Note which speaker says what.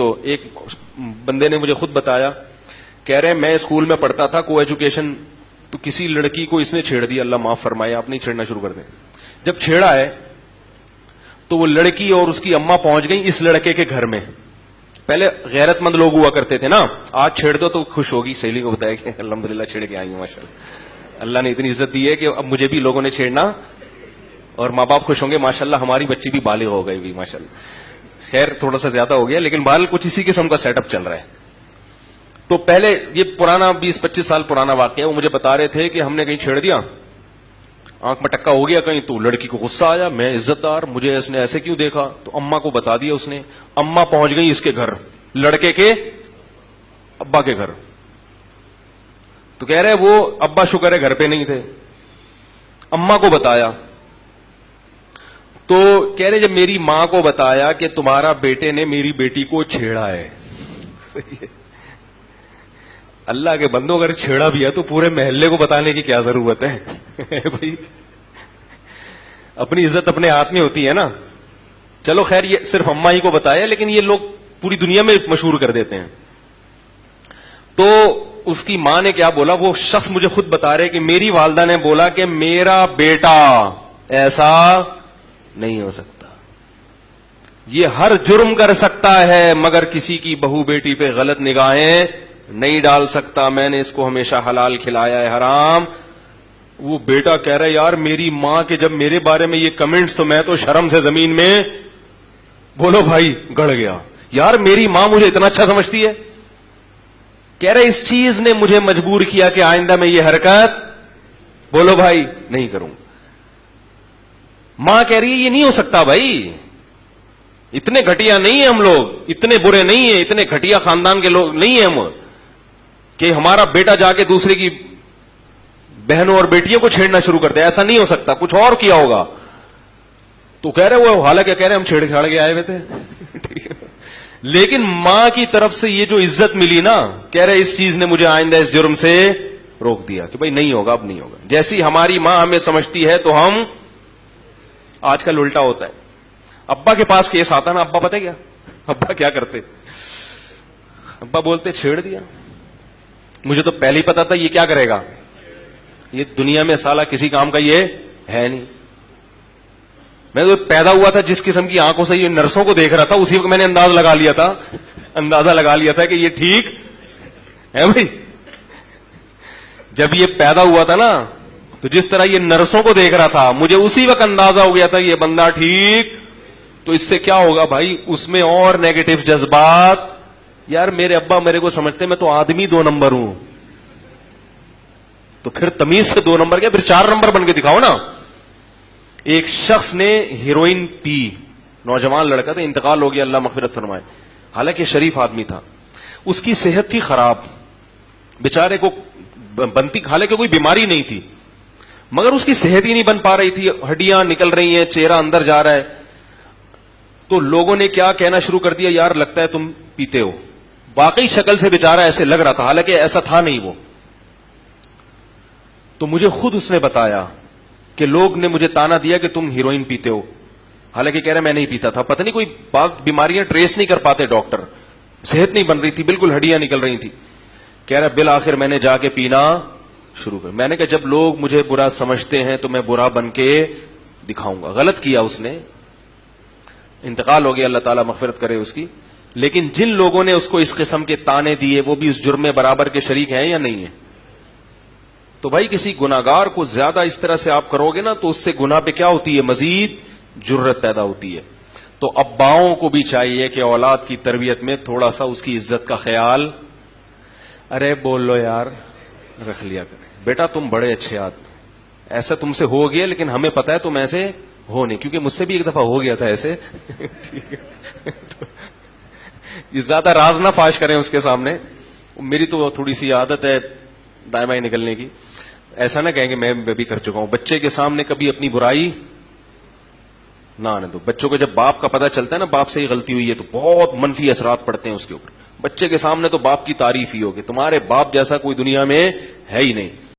Speaker 1: تو ایک بندے نے مجھے خود بتایا, کہہ رہے میں اسکول میں پڑھتا تھا کو ایجوکیشن, تو کسی لڑکی کو اس نے چھیڑ دیا, اللہ معاف فرمائے, آپ نہیں چھیڑنا شروع کر دیں. جب چھیڑا ہے تو وہ لڑکی اور اس کی اماں پہنچ گئی اس لڑکے کے گھر میں. پہلے غیرت مند لوگ ہوا کرتے تھے نا, آج چھیڑ دو تو خوش ہوگی, سہیلی کو بتایا کہ الحمدللہ چھیڑ کے آئی ہوں, ماشاءاللہ اللہ نے اتنی عزت دی ہے کہ اب مجھے بھی لوگوں نے چھیڑنا, اور ماں باپ خوش ہوں گے ماشاءاللہ ہماری بچی بھی بالغ ہو گئی بھی ماشاءاللہ. خیر تھوڑا سا زیادہ ہو گیا, لیکن بہرحال کچھ اسی قسم کا سیٹ اپ چل رہا ہے. تو پہلے یہ پرانا 20-25 سال پرانا واقعہ, وہ مجھے بتا رہے تھے کہ ہم نے کہیں چھیڑ دیا, آنکھ میں ٹکا ہو گیا کہیں, تو لڑکی کو غصہ آیا, میں عزت دار, مجھے اس نے ایسے کیوں دیکھا, تو اماں کو بتا دیا اس نے. اماں پہنچ گئی اس کے گھر, لڑکے کے ابا کے گھر. تو کہہ رہے وہ ابا شکر ہے گھر پہ نہیں تھے, اماں کو بتایا. تو کہہ رہے جب میری ماں کو بتایا کہ تمہارا بیٹے نے میری بیٹی کو چھیڑا ہے, اللہ کے بندوں اگر چھیڑا بھی ہے تو پورے محلے کو بتانے کی کیا ضرورت ہے بھائی, اپنی عزت اپنے ہاتھ میں ہوتی ہے نا. چلو خیر یہ صرف اماں ہی کو بتایا, لیکن یہ لوگ پوری دنیا میں مشہور کر دیتے ہیں. تو اس کی ماں نے کیا بولا, وہ شخص مجھے خود بتا رہے کہ میری والدہ نے بولا کہ میرا بیٹا ایسا نہیں ہو سکتا, یہ ہر جرم کر سکتا ہے مگر کسی کی بہو بیٹی پہ غلط نگاہیں نہیں ڈال سکتا, میں نے اس کو ہمیشہ حلال کھلایا ہے حرام. وہ بیٹا کہہ رہا ہے یار میری ماں کے جب میرے بارے میں یہ کمنٹس, تو میں تو شرم سے زمین میں بولو بھائی گڑ گیا, یار میری ماں مجھے اتنا اچھا سمجھتی ہے. کہہ رہے اس چیز نے مجھے مجبور کیا کہ آئندہ میں یہ حرکت بولو بھائی نہیں کروں. ماں کہہ رہی ہے یہ نہیں ہو سکتا بھائی, اتنے گھٹیا نہیں ہیں ہم لوگ, اتنے برے نہیں ہیں, اتنے گھٹیا خاندان کے لوگ نہیں ہیں ہم کہ ہمارا بیٹا جا کے دوسرے کی بہنوں اور بیٹیوں کو چھیڑنا شروع کر دے, ایسا نہیں ہو سکتا, کچھ اور کیا ہوگا. تو کہہ رہے وہ حالانکہ کہہ رہے ہم چھیڑ چھاڑ کے آئے ہوئے تھے لیکن ماں کی طرف سے یہ جو عزت ملی نا, کہہ رہے اس چیز نے مجھے آئندہ اس جرم سے روک دیا کہ بھائی نہیں ہوگا, اب نہیں ہوگا. جیسی ہماری ماں ہمیں سمجھتی ہے تو ہم, آج کل الٹا ہوتا ہے. ابا کے پاس کیس آتا نا, ابا پتہ کیا ابا کیا کرتے, ابا بولتے چھیڑ دیا, مجھے تو پہلے ہی پتا تھا یہ کیا کرے گا, یہ دنیا میں سالہ کسی کام کا یہ ہے نہیں. میں تو پیدا ہوا تھا جس قسم کی آنکھوں سے یہ نرسوں کو دیکھ رہا تھا, اسی وقت میں نے اندازہ لگا لیا تھا کہ یہ ٹھیک ہے بھائی. جب یہ پیدا ہوا تھا نا تو جس طرح یہ نرسوں کو دیکھ رہا تھا, مجھے اسی وقت اندازہ ہو گیا تھا یہ بندہ ٹھیک. تو اس سے کیا ہوگا بھائی, اس میں اور نیگیٹو جذبات. یار میرے ابا میرے کو سمجھتے میں تو آدمی 2 نمبر ہوں, تو پھر تمیز سے 2 نمبر کیا, پھر 4 نمبر بن کے دکھاؤ نا. ایک شخص نے ہیروئن پی, نوجوان لڑکا تھا, انتقال ہو گیا اللہ مغفرت فرمائے, حالانکہ شریف آدمی تھا. اس کی صحت تھی خراب, بیچارے کو بنتی, حالانکہ کوئی بیماری نہیں تھی, مگر اس کی صحت ہی نہیں بن پا رہی تھی, ہڈیاں نکل رہی ہیں, چہرہ اندر جا رہا ہے. تو لوگوں نے کیا کہنا شروع کر دیا, یار لگتا ہے تم پیتے ہو. واقعی شکل سے بیچارہ ایسے لگ رہا تھا, حالانکہ ایسا تھا نہیں وہ. تو مجھے خود اس نے بتایا کہ لوگ نے مجھے تانا دیا کہ تم ہیروئن پیتے ہو, حالانکہ کہہ رہا میں نہیں پیتا تھا. پتہ نہیں کوئی بعض بیماریاں ٹریس نہیں کر پاتے ڈاکٹر, صحت نہیں بن رہی تھی, بالکل ہڈیاں نکل رہی تھی. کہہ رہا بالآخر میں نے جا کے پینا شروع کر. میں نے کہا جب لوگ مجھے برا سمجھتے ہیں تو میں برا بن کے دکھاؤں گا. غلط کیا اس نے, انتقال ہو گیا, اللہ تعالیٰ مغفرت کرے اس کی. لیکن جن لوگوں نے اس کو اس قسم کے تانے دیے وہ بھی اس جرم میں برابر کے شریک ہیں یا نہیں ہیں. تو بھائی کسی گناہگار کو زیادہ اس طرح سے آپ کرو گے نا تو اس سے گناہ پہ کیا ہوتی ہے, مزید جرت پیدا ہوتی ہے. تو اباؤں کو بھی چاہیے کہ اولاد کی تربیت میں تھوڑا سا اس کی عزت کا خیال, ارے بول لو یار رکھ لیا کرے, بیٹا تم بڑے اچھے آدمی, ایسا تم سے ہو گیا لیکن ہمیں پتا ہے تم ایسے ہو نہیں, کیونکہ مجھ سے بھی ایک دفعہ ہو گیا تھا ایسے یہ زیادہ راز نہ فاش کریں اس کے سامنے, میری تو تھوڑی سی عادت ہے دائیں بائیں نکلنے کی. ایسا نہ کہیں کہ میں بھی کر چکا ہوں. بچے کے سامنے کبھی اپنی برائی نہ آنے دو. بچوں کو جب باپ کا پتہ چلتا ہے نا باپ سے ہی غلطی ہوئی ہے تو بہت منفی اثرات پڑتے ہیں اس کے اوپر. بچے کے سامنے تو باپ کی تعریف ہی ہوگی, تمہارے باپ جیسا کوئی دنیا میں ہے ہی نہیں.